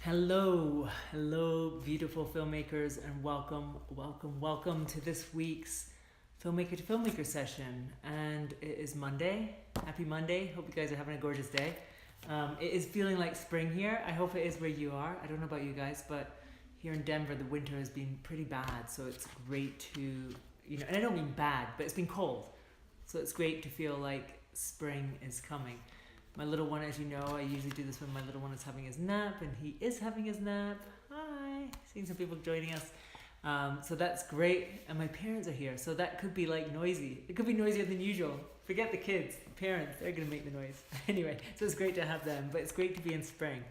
Hello, beautiful filmmakers, and welcome to this week's Filmmaker to Filmmaker session. And it is Monday. Happy Monday. Hope you guys are having a gorgeous day. It is feeling like spring here. I hope it is where you are. I don't know about you guys, but here in Denver, the winter has been pretty bad. So it's great to, and I don't mean bad, but it's been cold. So it's great to feel like spring is coming. My little one, as you know, I usually do this when my little one is having his nap, and he is having his nap. Hi, seeing some people joining us. So that's great, and my parents are here, so that could be like noisy. It could be noisier than usual. Forget the kids, the parents, they're gonna make the noise. Anyway, so it's great to have them, but it's great to be in spring.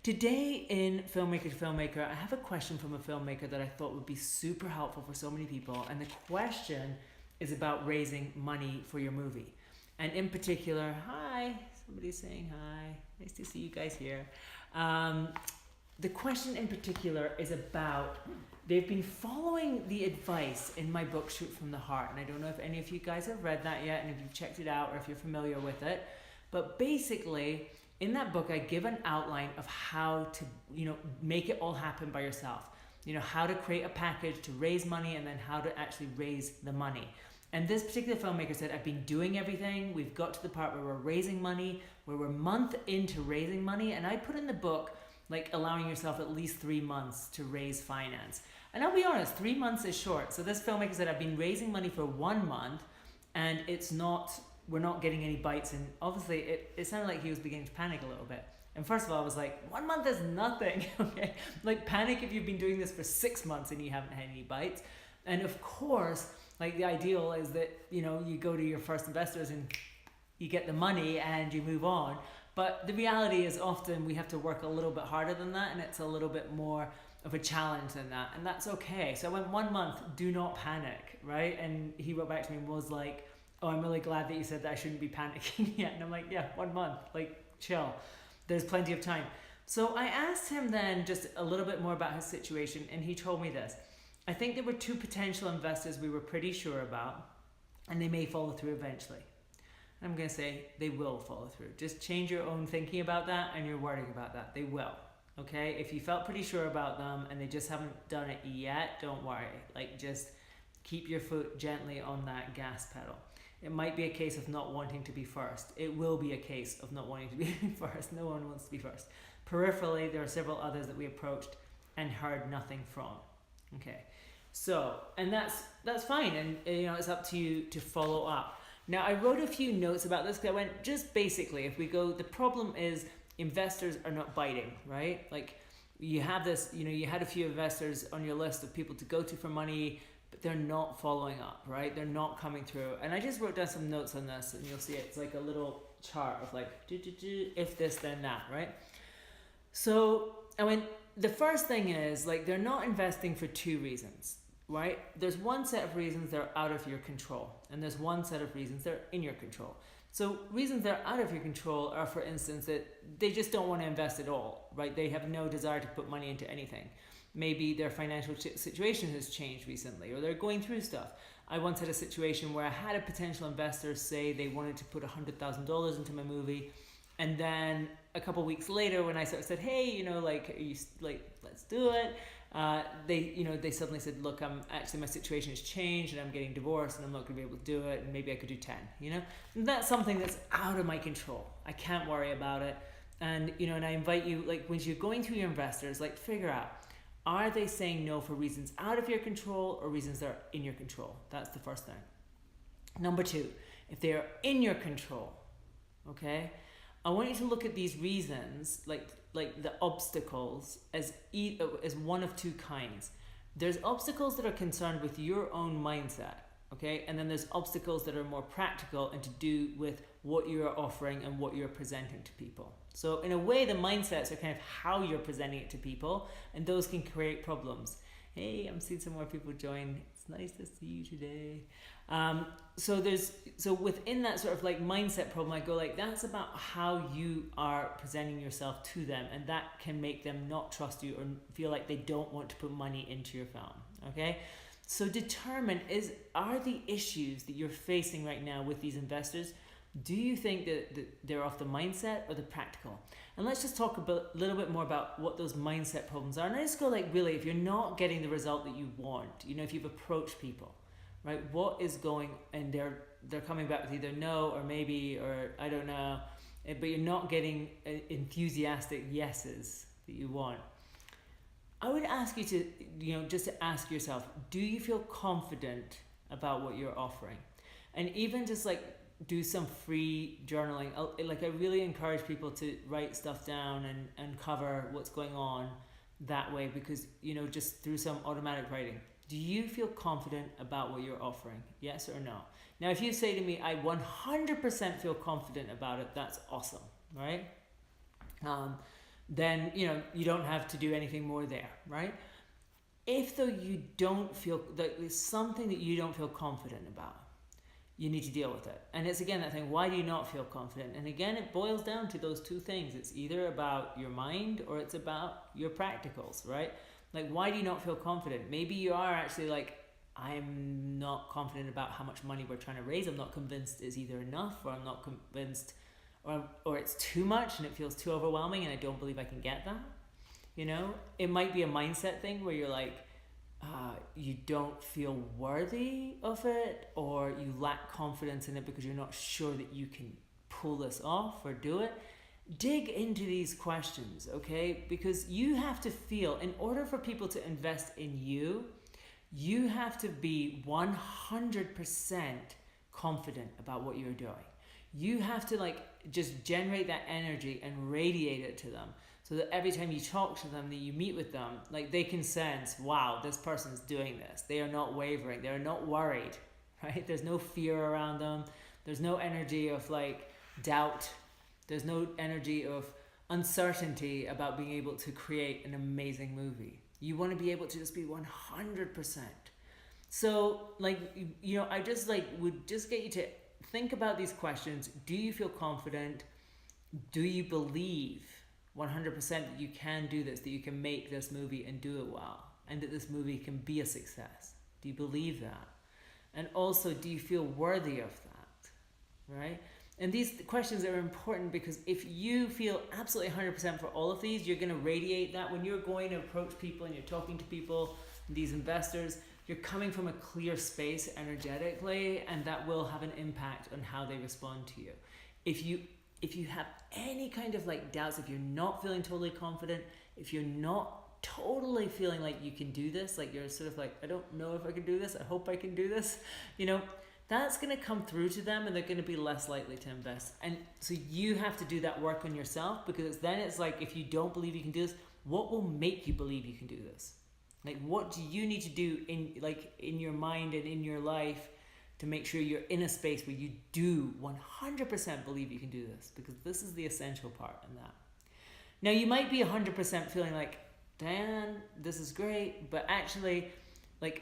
Today in Filmmaker to Filmmaker, I have a question from a filmmaker that I thought would be super helpful for so many people, and the question is about raising money for your movie. And in particular, hi, somebody's saying hi. Nice to see you guys here. The question in particular is about, they've been following the advice in my book, Shoot from the Heart. And I don't know if any of you guys have read that yet and if you've checked it out or if you're familiar with it. But basically, in that book, I give an outline of how to, make it all happen by yourself. How to create a package to raise money and then how to actually raise the money. And this particular filmmaker said, I've been doing everything. We've got to the part where we're raising money, where we're a month into raising money. And I put in the book, like allowing yourself at least 3 months to raise finance. And I'll be honest, 3 months is short. So this filmmaker said, I've been raising money for 1 month and we're not getting any bites. And obviously it sounded like he was beginning to panic a little bit. And first of all, I was like, 1 month is nothing, okay? Like panic if you've been doing this for 6 months and you haven't had any bites. And of course, like the ideal is that, you go to your first investors and you get the money and you move on. But the reality is often we have to work a little bit harder than that, and it's a little bit more of a challenge than that, and that's okay. So I went 1 month, do not panic, right? And he wrote back to me and was like, oh, I'm really glad that you said that I shouldn't be panicking yet. And I'm like, yeah, 1 month, like chill. There's plenty of time. So I asked him then just a little bit more about his situation, and he told me this. I think there were 2 potential investors we were pretty sure about, and they may follow through eventually. I'm going to say they will follow through. Just change your own thinking about that and your wording about that. They will. Okay? If you felt pretty sure about them and they just haven't done it yet, don't worry. Like just keep your foot gently on that gas pedal. It might be a case of not wanting to be first. It will be a case of not wanting to be first. No one wants to be first. Peripherally, there are several others that we approached and heard nothing from. Okay. So, and that's fine, and it's up to you to follow up. Now, I wrote a few notes about this because I went just basically, if we go, the problem is investors are not biting, right? Like you have this, you had a few investors on your list of people to go to for money, but they're not following up, right? They're not coming through. And I just wrote down some notes on this, and you'll see it's like a little chart of like, if this, then that, right? So I went, the first thing is like they're not investing for 2 reasons. Right? There's one set of reasons that are out of your control, and there's one set of reasons that are in your control. So reasons that are out of your control are, for instance, that they just don't want to invest at all, right? They have no desire to put money into anything. Maybe their financial situation has changed recently, or they're going through stuff. I once had a situation where I had a potential investor say they wanted to put $100,000 into my movie, and then a couple of weeks later, when I sort of said, hey, let's do it. They suddenly said, look, my situation has changed and I'm getting divorced and I'm not going to be able to do it, and maybe I could do 10, And that's something that's out of my control. I can't worry about it. And, and I invite you, like when you're going through your investors, like figure out, are they saying no for reasons out of your control or reasons that are in your control? That's the first thing. Number 2, if they are in your control, okay, I want you to look at these reasons, like the obstacles, as one of 2 kinds. There's obstacles that are concerned with your own mindset, okay? And then there's obstacles that are more practical and to do with what you're offering and what you're presenting to people. So in a way, the mindsets are kind of how you're presenting it to people, and those can create problems. Hey, I'm seeing some more people join. It's nice to see you today. So within that sort of like mindset problem, I go like, that's about how you are presenting yourself to them, and that can make them not trust you or feel like they don't want to put money into your film. Okay, so determine are the issues that you're facing right now with these investors, Do you think that they're off the mindset or the practical? And let's just talk a little bit more about what those mindset problems are. And I just go like, really, if you're not getting the result that you want, if you've approached people, right, what is going, and they're coming back with either no or maybe or I don't know, but you're not getting enthusiastic yeses that you want. I would ask you to, just to ask yourself, do you feel confident about what you're offering? And even just like do some free journaling. I really encourage people to write stuff down and cover what's going on that way, because, just through some automatic writing. Do you feel confident about what you're offering? Yes or no? Now, if you say to me, I 100% feel confident about it, that's awesome, right? Then, you don't have to do anything more there, right? If though you don't feel, that there's something that you don't feel confident about, you need to deal with it. And it's again that thing, why do you not feel confident? And again, it boils down to those two things. It's either about your mind or it's about your practicals, right? Like, why do you not feel confident? Maybe you are actually like, I'm not confident about how much money we're trying to raise. I'm not convinced it's either enough, or I'm not convinced, or it's too much and it feels too overwhelming and I don't believe I can get that. It might be a mindset thing where you're like, you don't feel worthy of it, or you lack confidence in it because you're not sure that you can pull this off or do it. Dig into these questions, okay? Because you have to feel, in order for people to invest in you, you have to be 100% confident about what you're doing. You have to just generate that energy and radiate it to them, so that every time you talk to them, that you meet with them, they can sense, wow, this person's doing this. They are not wavering. They're not worried, right? There's no fear around them. There's no energy of doubt. There's no energy of uncertainty about being able to create an amazing movie. You want to be able to just be 100%. So I just would just get you to think about these questions. Do you feel confident? Do you believe 100% that you can do this, that you can make this movie and do it well, and that this movie can be a success? Do you believe that? And also, do you feel worthy of that, right? And these questions are important, because if you feel absolutely 100% for all of these, you're going to radiate that. When you're going to approach people and you're talking to people, these investors, you're coming from a clear space energetically, and that will have an impact on how they respond to you. If you have any kind of doubts, if you're not feeling totally confident, if you're not totally feeling like you can do this, you're sort of I don't know if I can do this, I hope I can do this, that's going to come through to them, and they're going to be less likely to invest. And so you have to do that work on yourself, because then it's if you don't believe you can do this, what will make you believe you can do this? What do you need to do in your mind and in your life to make sure you're in a space where you do 100% believe you can do this? Because this is the essential part in that. Now, you might be 100% feeling Diane, this is great, but actually,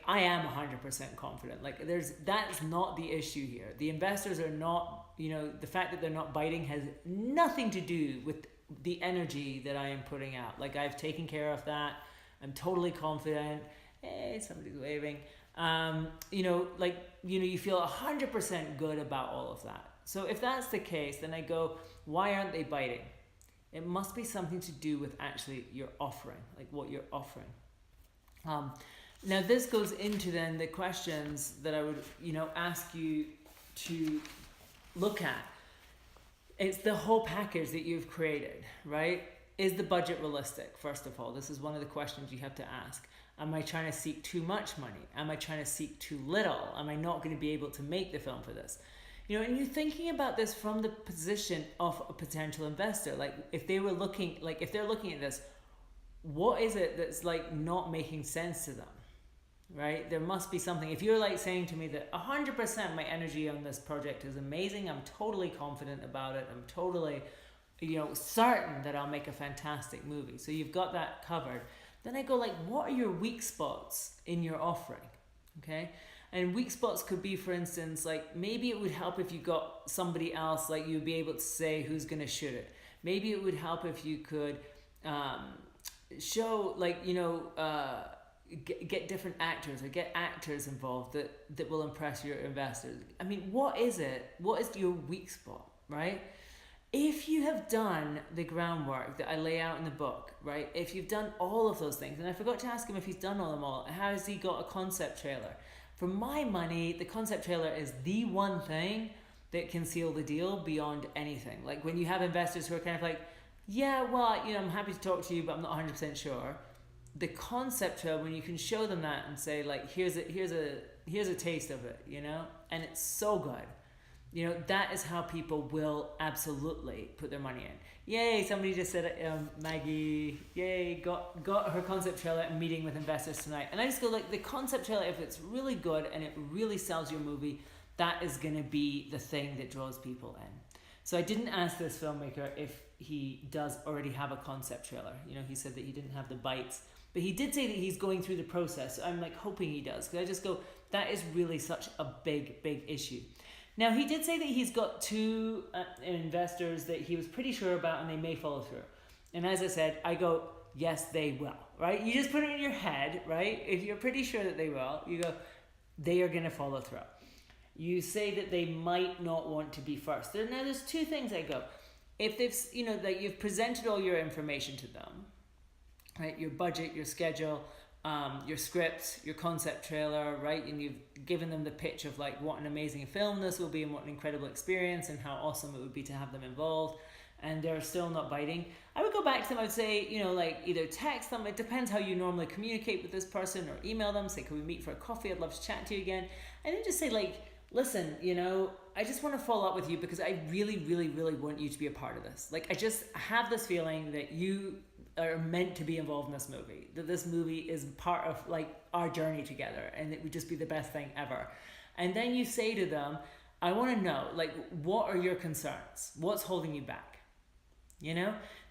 I am 100% confident. That's not the issue here. The investors are not, the fact that they're not biting has nothing to do with the energy that I am putting out. I've taken care of that. I'm totally confident. Hey, somebody's waving. You feel 100% good about all of that. So if that's the case, then I go, why aren't they biting? It must be something to do with actually your offering, what you're offering. Now this goes into then the questions that I would, ask you to look at. It's the whole package that you've created, right? Is the budget realistic? First of all, this is one of the questions you have to ask. Am I trying to seek too much money? Am I trying to seek too little? Am I not going to be able to make the film for this? And you're thinking about this from the position of a potential investor. If they're looking at this, what is it that's not making sense to them, right? There must be something. If you're saying to me that 100% my energy on this project is amazing, I'm totally confident about it, I'm totally certain that I'll make a fantastic movie, so you've got that covered, then I go what are your weak spots in your offering? Okay. And weak spots could be, for instance, maybe it would help if you got somebody else, you'd be able to say who's going to shoot it. Maybe it would help if you could show get different actors or get actors involved that will impress your investors. I mean, what is it? What is your weak spot, right? If you have done the groundwork that I lay out in the book, right? If you've done all of those things, and I forgot to ask him if he's done all them all, how has he got a concept trailer? For my money, the concept trailer is the one thing that can seal the deal beyond anything. Like when you have investors who are kind of like, yeah, well, I'm happy to talk to you, but I'm not 100% sure. The concept trailer, when you can show them that and say like, here's a taste of it, and it's so good. That is how people will absolutely put their money in. Yay, somebody just said Maggie, yay, got her concept trailer and meeting with investors tonight. And I just go like, the concept trailer, if it's really good and it really sells your movie, that is going to be the thing that draws people in. So I didn't ask this filmmaker if he does already have a concept trailer. He said that he didn't have the bites, but he did say that he's going through the process. So I'm like hoping he does, because I just go, that is really such a big issue. Now, he did say that he's got two investors that he was pretty sure about and they may follow through. And as I said, I go, yes, they will, right? You just put it in your head, right? If you're pretty sure that they will, you go, they are going to follow through. You say that they might not want to be first. Now, there's two things I go. If they've, that you've presented all your information to them, right? Your budget, your schedule, your script, your concept trailer, right? And you've given them the pitch of like what an amazing film this will be and what an incredible experience and how awesome it would be to have them involved, and they're still not biting. I would go back to them. I would say, like either text them. It depends how you normally communicate with this person, or email them. Say, can we meet for a coffee? I'd love to chat to you again. And then just say like, listen, I just want to follow up with you because I really, really, really want you to be a part of this. Like, I just have this feeling that you are meant to be involved in this movie, that this movie is part of like our journey together, and it would just be the best thing ever. And then you say to them, I want to know, like, what are your concerns? What's holding you back?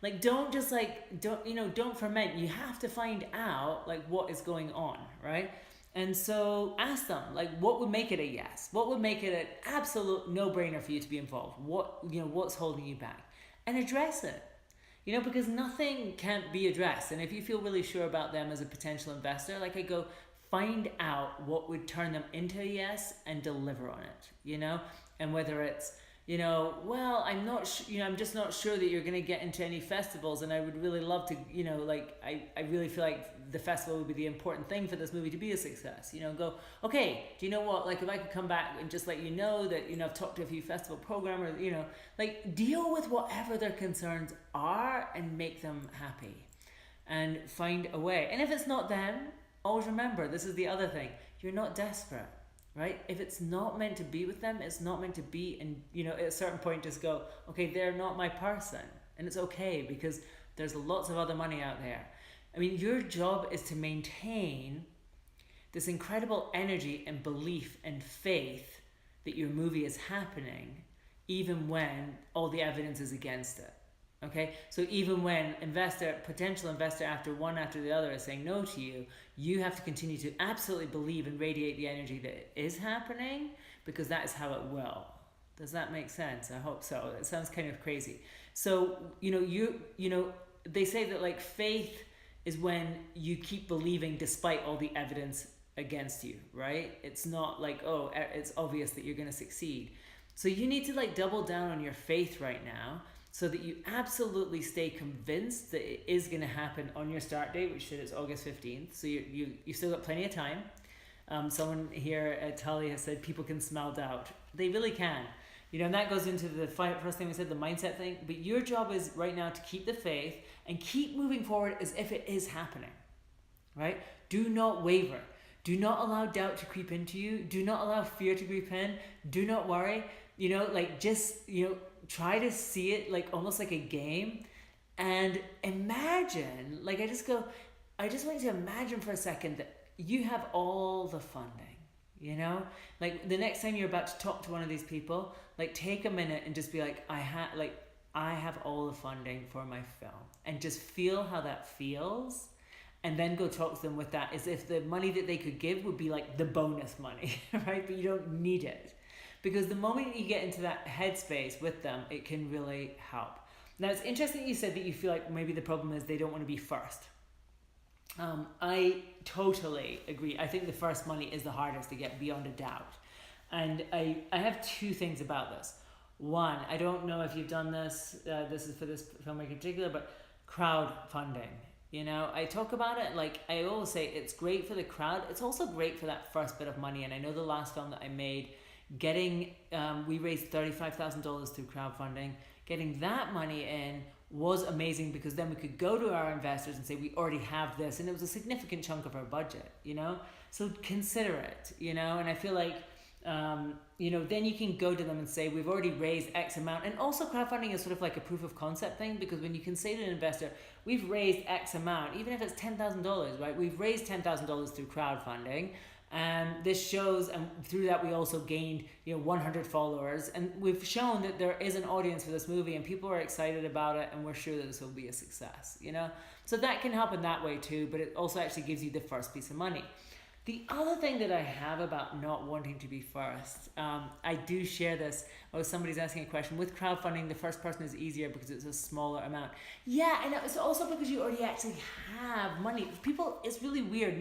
Like, don't just like, don't ferment. You have to find out like what is going on, right? And so ask them, like, what would make it a yes? What would make it an absolute no-brainer for you to be involved? What's holding you back? And address it. Because nothing can't be addressed. And if you feel really sure about them as a potential investor, like I go, find out what would turn them into a yes and deliver on it, And whether it's, well, I'm not I'm just not sure that you're going to get into any festivals, and I would really love to, I really feel like the festival would be the important thing for this movie to be a success, go, okay, do you know what, like if I could come back and just let you know that, I've talked to a few festival programmers, like deal with whatever their concerns are and make them happy and find a way. And if it's not them, always remember, this is the other thing, you're not desperate. Right? If it's not meant to be with them, it's not meant to be. And, at a certain point, just go, okay, they're not my person. And it's okay, because there's lots of other money out there. I mean, your job is to maintain this incredible energy and belief and faith that your movie is happening, even when all the evidence is against it. Okay, so even when potential investor after the other is saying no to you, you have to continue to absolutely believe and radiate the energy that it is happening, because that is how it will. Does that make sense? I hope so. It sounds kind of crazy. So, they say that like faith is when you keep believing despite all the evidence against you, right? It's not like, oh, it's obvious that you're going to succeed. So you need to like double down on your faith right now, so that you absolutely stay convinced that it is going to happen on your start date, which is August 15th. So you've still got plenty of time. Someone here at Tully has said people can smell doubt. They really can. And that goes into the first thing we said, the mindset thing. But your job is right now to keep the faith and keep moving forward as if it is happening, right? Do not waver. Do not allow doubt to creep into you. Do not allow fear to creep in. Do not worry. Try to see it like almost like a game, and imagine, like I just want you to imagine for a second that you have all the funding, like the next time you're about to talk to one of these people, like take a minute and just be like, I have all the funding for my film, and just feel how that feels, and then go talk to them with that as if the money that they could give would be like the bonus money, right? But you don't need it. Because the moment you get into that headspace with them, it can really help. Now, it's interesting that you said that you feel like maybe the problem is they don't want to be first. I totally agree. I think the first money is the hardest to get, beyond a doubt. And I have two things about this. One, I don't know if you've done this, this is for this filmmaker in particular, but crowdfunding. You know, I talk about it like I always say, it's great for the crowd. It's also great for that first bit of money. And I know the last film that I made, we raised $35,000 through crowdfunding. Getting that money in was amazing because then we could go to our investors and say, we already have this. And it was a significant chunk of our budget, you know? So consider it, you know? And I feel like, you know, then you can go to them and say, we've already raised X amount. And also crowdfunding is sort of like a proof of concept thing, because when you can say to an investor, we've raised X amount, even if it's $10,000, right? We've raised $10,000 through crowdfunding. And this shows, and through that we also gained, 100 followers, and we've shown that there is an audience for this movie, and people are excited about it, and we're sure that this will be a success. So that can help in that way too. But it also actually gives you the first piece of money. The other thing that I have about not wanting to be first, I do share this. Somebody's asking a question. With crowdfunding, the first person is easier because it's a smaller amount. Yeah, and it's also because you already actually have money. People, it's really weird.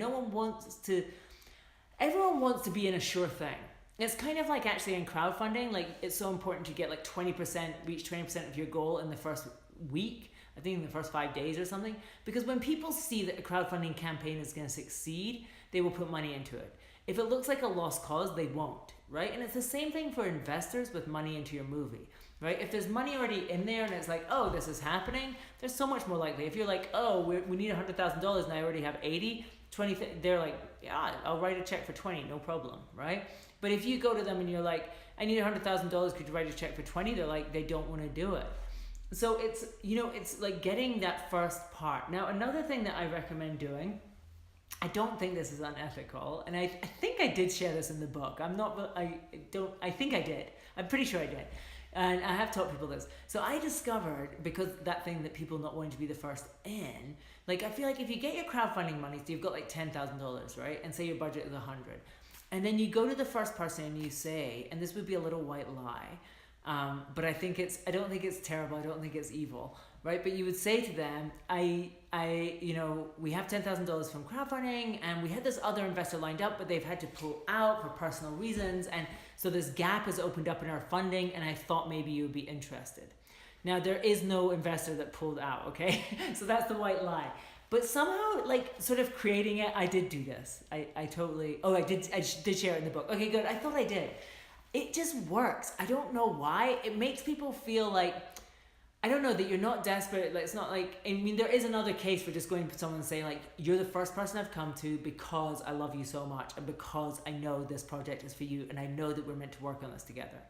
Everyone wants to be in a sure thing. It's kind of like actually in crowdfunding, like it's so important to get like 20%, reach 20% of your goal in the first week, I think in the first 5 days or something. Because when people see that a crowdfunding campaign is going to succeed, they will put money into it. If it looks like a lost cause, they won't, right? And it's the same thing for investors with money into your movie, right? If there's money already in there and it's like, oh, this is happening, there's so much more likely. If you're like, oh, we need $100,000 and I already have 80, 20, they're like, yeah, I'll write a check for 20, no problem, right? But if you go to them and you're like, I need $100,000, could you write a check for 20? They're like, they don't want to do it. So it's, it's like getting that first part. Now, another thing that I recommend doing, I don't think this is unethical, and I think I did share this in the book. I think I did. I'm pretty sure I did. And I have taught people this. So I discovered, because that thing that people not wanting to be the first in, like I feel like if you get your crowdfunding money, so you've got like $10,000, right? And say your budget is 100. And then you go to the first person and you say, and this would be a little white lie, but I don't think it's terrible. I don't think it's evil, right? But you would say to them, we have $10,000 from crowdfunding, and we had this other investor lined up, but they've had to pull out for personal reasons. And so this gap has opened up in our funding, and I thought maybe you would be interested. Now, there is no investor that pulled out, okay? So that's the white lie. But somehow, like, sort of creating it, I did do this. I did share it in the book. Okay, good. I thought I did. It just works. I don't know why. It makes people feel like, I don't know, that you're not desperate. Like, it's not like, I mean, there is another case for just going to someone and saying, like, you're the first person I've come to because I love you so much and because I know this project is for you and I know that we're meant to work on this together,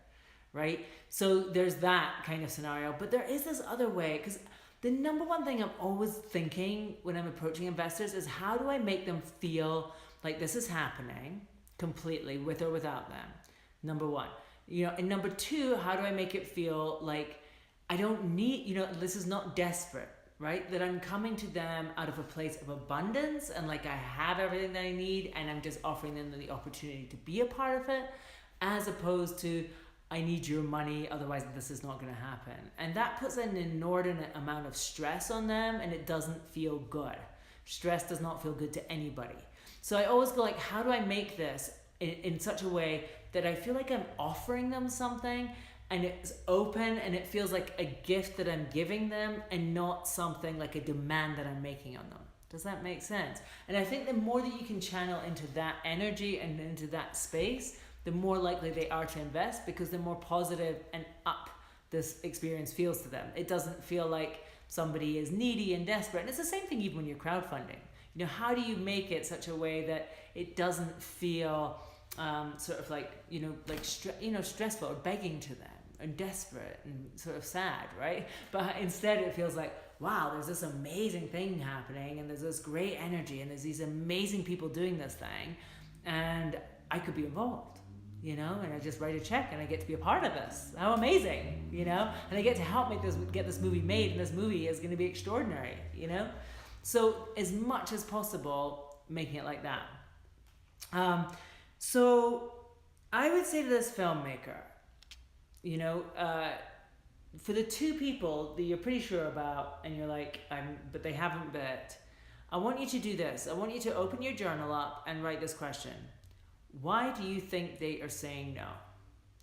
right? So there's that kind of scenario. But there is this other way, because the number one thing I'm always thinking when I'm approaching investors is, how do I make them feel like this is happening completely, with or without them? Number one. And number two, how do I make it feel like I don't need, this is not desperate, right? That I'm coming to them out of a place of abundance and like I have everything that I need and I'm just offering them the opportunity to be a part of it, as opposed to, I need your money, otherwise this is not going to happen. And that puts an inordinate amount of stress on them, and it doesn't feel good. Stress does not feel good to anybody. So I always go like, how do I make this in such a way that I feel like I'm offering them something and it's open and it feels like a gift that I'm giving them and not something like a demand that I'm making on them. Does that make sense? And I think the more that you can channel into that energy and into that space, the more likely they are to invest, because the more positive and up this experience feels to them. It doesn't feel like somebody is needy and desperate. And it's the same thing even when you're crowdfunding. How do you make it such a way that it doesn't feel sort of like, stressful or begging to them and desperate and sort of sad, right? But instead it feels like, wow, there's this amazing thing happening and there's this great energy and there's these amazing people doing this thing and I could be involved. And I just write a check and I get to be a part of this. How amazing, and I get to help get this movie made, and this movie is going to be extraordinary, So as much as possible, making it like that. So I would say to this filmmaker, for the two people that you're pretty sure about and you're like, but they haven't bet, I want you to do this. I want you to open your journal up and write this question. Why do you think they are saying no?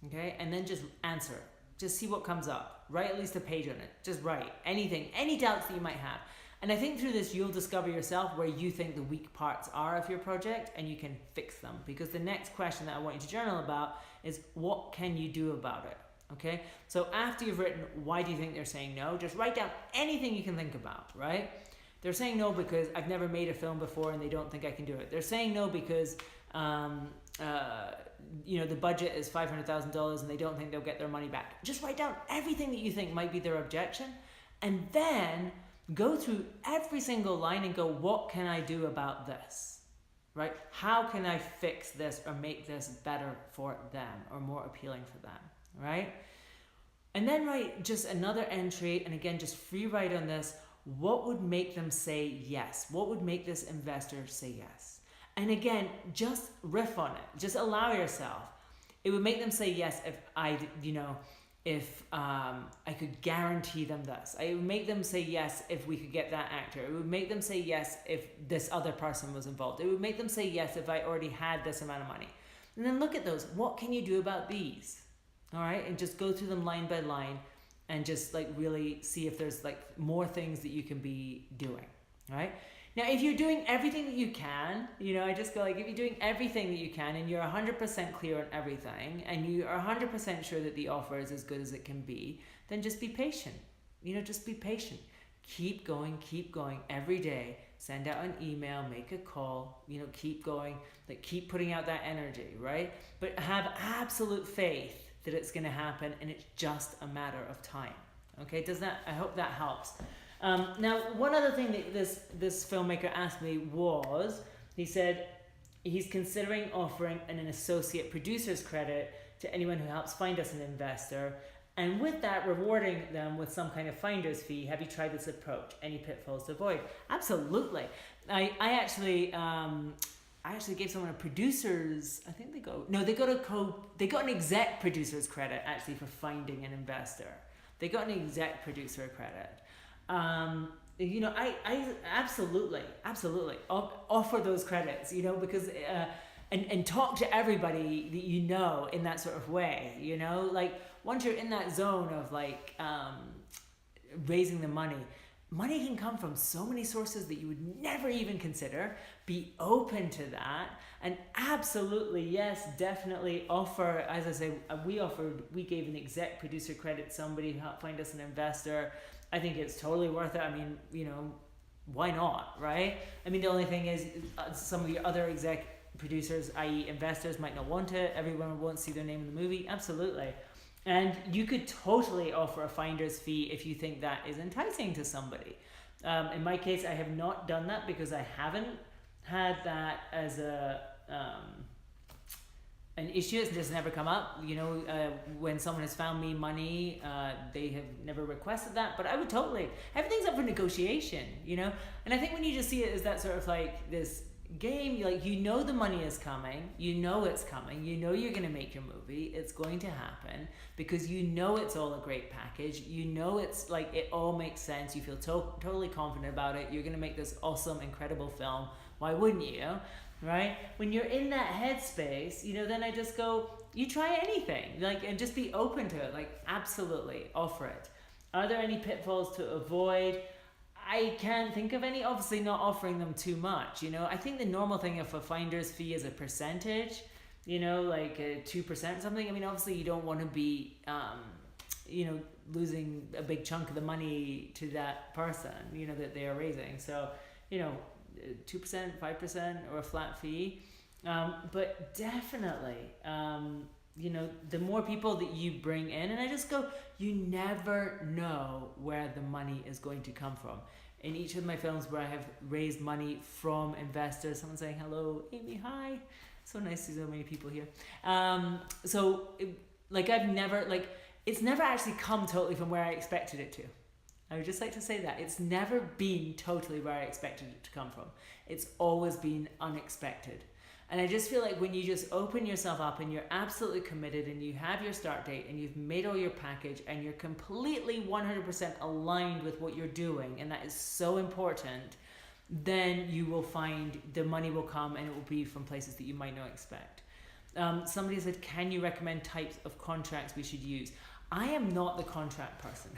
Okay, and then just answer. Just see what comes up. Write at least a page on it. Just write anything, any doubts that you might have. And I think through this, you'll discover yourself where you think the weak parts are of your project, and you can fix them. Because the next question that I want you to journal about is, what can you do about it? Okay, so after you've written, why do you think they're saying no? Just write down anything you can think about, right? They're saying no because I've never made a film before and they don't think I can do it. They're saying no because the budget is $500,000 and they don't think they'll get their money back. Just write down everything that you think might be their objection, and then go through every single line and go, what can I do about this? Right? How can I fix this or make this better for them or more appealing for them? Right? And then write just another entry, and again, just free write on this. What would make them say yes? What would make this investor say yes? And again, just riff on it. Just allow yourself. It would make them say yes if I could guarantee them this. It would make them say yes if we could get that actor. It would make them say yes if this other person was involved. It would make them say yes if I already had this amount of money. And then look at those. What can you do about these? All right? And just go through them line by line and just like really see if there's like more things that you can be doing. All right? Now, if you're doing everything that you can, I just go like, if you're doing everything that you can and you're 100% clear on everything and you are 100% sure that the offer is as good as it can be, then just be patient. Just be patient. Keep going every day. Send out an email, make a call, keep going, like keep putting out that energy, right? But have absolute faith that it's going to happen, and it's just a matter of time. Okay, I hope that helps. Now, one other thing that this filmmaker asked me was, he said he's considering offering an associate producer's credit to anyone who helps find us an investor, and with that, rewarding them with some kind of finder's fee. Have you tried this approach? Any pitfalls to avoid? Absolutely. I actually gave someone a producer's, they got an exec producer's credit actually for finding an investor. They got an exec producer credit. I absolutely offer those credits, because, and talk to everybody that in that sort of way, like once you're in that zone of like, raising the money can come from so many sources that you would never even consider. Be open to that, and absolutely, yes, definitely offer. As I say, we gave an exec producer credit to somebody who helped find us an investor. I think it's totally worth it. I mean, why not, right? I mean, the only thing is some of your other exec producers, i.e. investors, might not want it. Everyone won't see their name in the movie. Absolutely. And you could totally offer a finder's fee if you think that is enticing to somebody. In my case, I have not done that because I haven't had that as an issue. It's just never come up. When someone has found me money, they have never requested that. But I would totally, everything's up for negotiation, And I think when you just see it as that sort of like this game, like the money is coming, it's coming, you're going to make your movie, it's going to happen because it's all a great package, it's like it all makes sense, you feel totally confident about it, you're going to make this awesome, incredible film. Why wouldn't you? Right? When you're in that headspace, then I just go, you try anything, like, and just be open to it, like absolutely offer it. Are there any pitfalls to avoid? I can't think of any. Obviously not offering them too much, I think the normal thing of a finder's fee is a percentage, like 2% or something. I mean, obviously you don't want to be, losing a big chunk of the money to that person, that they are raising. So, 2%, 5%, or a flat fee. But definitely, the more people that you bring in, and I just go, you never know where the money is going to come from. In each of my films where I have raised money from investors, someone saying, hello, Amy, hi. So nice to see so many people here. It's never actually come totally from where I expected it to. I would just like to say that. It's never been totally where I expected it to come from. It's always been unexpected. And I just feel like when you just open yourself up and you're absolutely committed and you have your start date and you've made all your package and you're completely 100% aligned with what you're doing, and that is so important, then you will find the money will come, and it will be from places that you might not expect. Somebody said, can you recommend types of contracts we should use? I am not the contract person.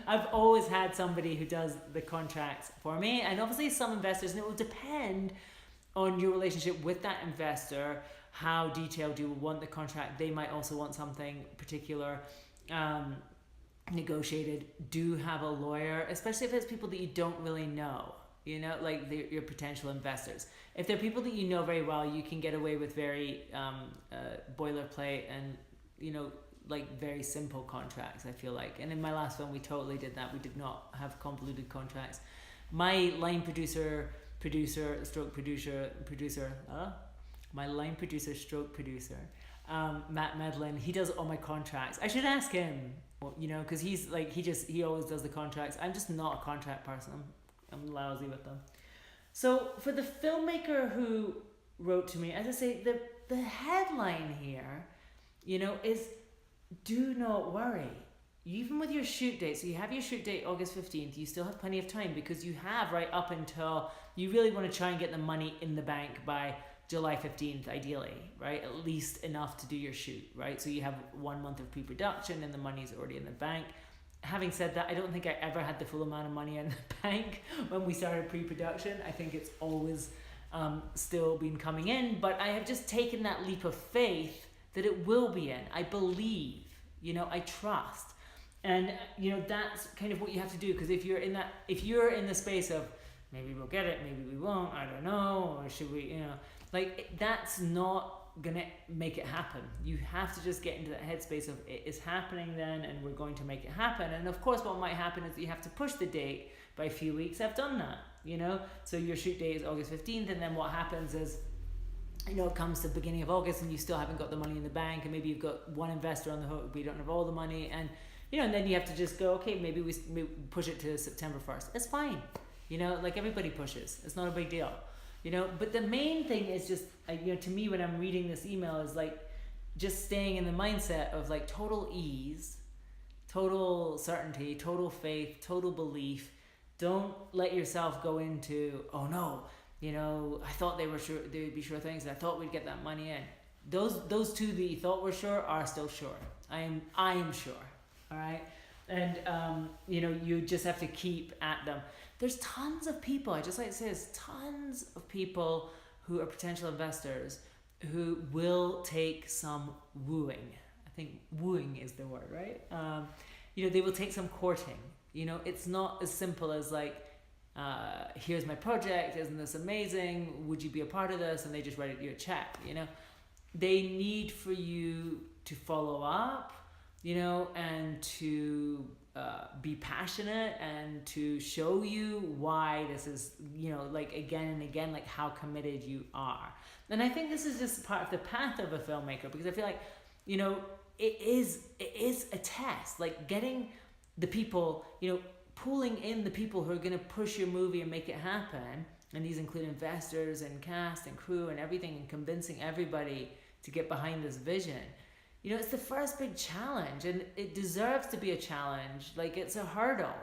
I've always had somebody who does the contracts for me, and obviously some investors, and it will depend on your relationship with that investor, how detailed you will want the contract. They might also want something particular negotiated. Do have a lawyer, especially if it's people that you don't really know, like your potential investors. If they're people that you know very well, you can get away with very boilerplate and, like very simple contracts, I feel like. And in my last film, we totally did that. We did not have convoluted contracts. My line producer, my line producer stroke producer, Matt Medlin, he does all my contracts. I should ask him, because he's like, he always does the contracts. I'm just not a contract person. I'm lousy with them. So for the filmmaker who wrote to me, as I say, the headline here, is do not worry. Even with your shoot date, so you have your shoot date August 15th, you still have plenty of time, because you have right up until, you really want to try and get the money in the bank by July 15th, ideally, right? At least enough to do your shoot, right? So you have 1 month of pre-production and the money's already in the bank. Having said that, I don't think I ever had the full amount of money in the bank when we started pre-production. I think it's always still been coming in, but I have just taken that leap of faith that it will be in. I believe, I trust. And, that's kind of what you have to do, because if you're in the space of, maybe we'll get it, maybe we won't, I don't know, or should we, that's not gonna make it happen. You have to just get into that headspace of it is happening then, and we're going to make it happen. And of course what might happen is that you have to push the date by a few weeks. I've done that, so your shoot date is August 15th, and then what happens is, it comes to the beginning of August and you still haven't got the money in the bank, and maybe you've got one investor on the hook, but you don't have all the money, and and then you have to just go, okay, maybe we push it to September 1st. It's fine, like everybody pushes. It's not a big deal. But the main thing is just, to me, when I'm reading this email, is like just staying in the mindset of like total ease, total certainty, total faith, total belief. Don't let yourself go into, oh no, I thought they would be sure things, and I thought we'd get that money in. Those two that you thought were sure are still sure. I am sure. All right. And you just have to keep at them. There's tons of people, I just like to say this, tons of people who are potential investors who will take some wooing. I think wooing is the word, right? They will take some courting. It's not as simple as like, here's my project, isn't this amazing? Would you be a part of this? And they just write you a check, They need for you to follow up, and to be passionate, and to show you why this is, like again and again, like how committed you are. And I think this is just part of the path of a filmmaker, because I feel like, it is a test, like getting the people, pulling in the people who are going to push your movie and make it happen. And these include investors and cast and crew and everything, and convincing everybody to get behind this vision. It's the first big challenge, and it deserves to be a challenge. Like, it's a hurdle,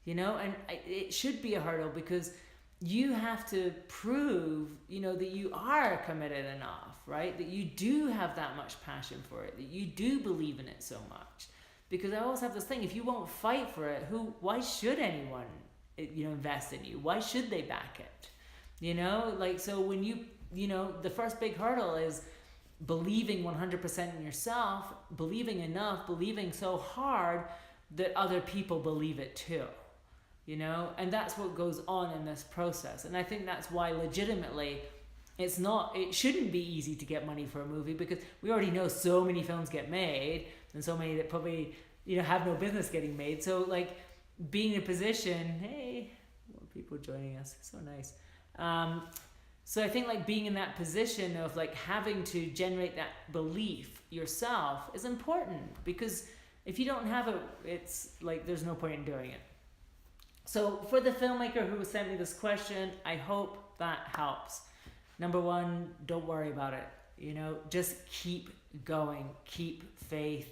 and it should be a hurdle, because you have to prove, that you are committed enough, right? That you do have that much passion for it, that you do believe in it so much. Because I always have this thing, if you won't fight for it, why should anyone, invest in you? Why should they back it? So when the first big hurdle is believing 100% in yourself, believing enough, believing so hard that other people believe it too, and that's what goes on in this process. And I think that's why legitimately it shouldn't be easy to get money for a movie, because we already know so many films get made, and so many that probably have no business getting made. So like being in a position, hey, more people joining us, so nice. So I think like being in that position of like having to generate that belief yourself is important, because if you don't have it, it's like there's no point in doing it. So for the filmmaker who sent me this question, I hope that helps. Number one, don't worry about it. Just keep going, keep faith,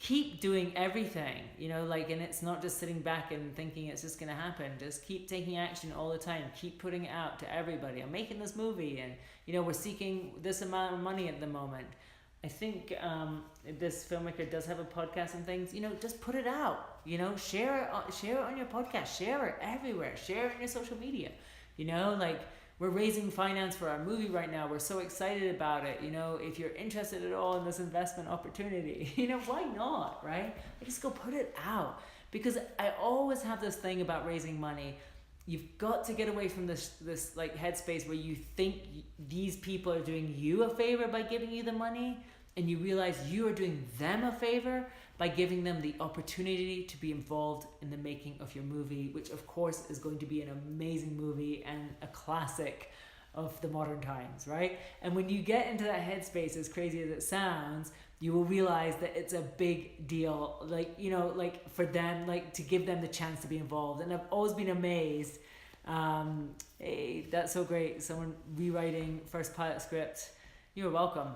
keep doing everything, you know, like, and it's not just sitting back and thinking it's just gonna happen. Just keep taking action all the time. Keep putting it out to everybody. I'm making this movie, and you know, we're seeking this amount of money at the moment. I think this filmmaker does have a podcast and things. You know, just put it out. You know, share it on your podcast. Share it everywhere. Share it in your social media. You know, like, we're raising finance for our movie right now. We're so excited about it. You know, if you're interested at all in this investment opportunity, you know, why not, right? Like, just go put it out. Because I always have this thing about raising money. You've got to get away from this like headspace where you think these people are doing you a favor by giving you the money, and you realize you are doing them a favor by giving them the opportunity to be involved in the making of your movie, which of course is going to be an amazing movie and a classic of the modern times, right? And when you get into that headspace, as crazy as it sounds, you will realize that it's a big deal, like, you know, like, for them, like, to give them the chance to be involved. And I've always been amazed. Hey, that's so great. Someone rewriting first pilot script. You're welcome.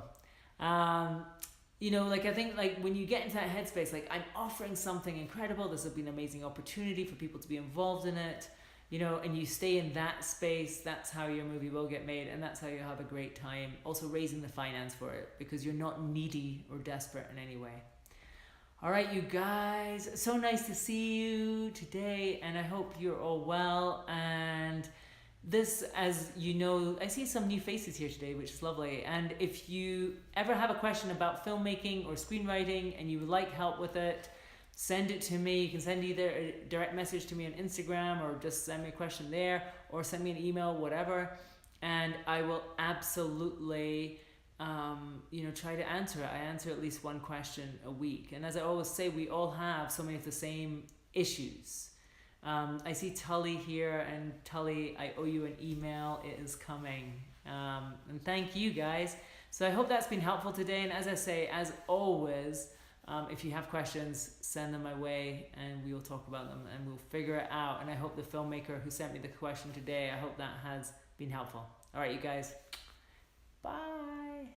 You know, like, I think, like, when you get into that headspace, like, I'm offering something incredible, this will be an amazing opportunity for people to be involved in it, you know, and you stay in that space, that's how your movie will get made, and that's how you'll have a great time. Also raising the finance for it, because you're not needy or desperate in any way. All right, you guys, so nice to see you today, and I hope you're all well. And this, as you know, I see some new faces here today, which is lovely. And if you ever have a question about filmmaking or screenwriting and you would like help with it, send it to me. You can send either a direct message to me on Instagram, or just send me a question there, or send me an email, whatever. And I will absolutely, you know, try to answer it. I answer at least one question a week. And as I always say, we all have so many of the same issues. I see Tully here, and Tully, I owe you an email. It is coming. And thank you guys. So I hope that's been helpful today. And as I say, as always, if you have questions, send them my way and we will talk about them and we'll figure it out. And I hope the filmmaker who sent me the question today, I hope that has been helpful. All right, you guys. Bye.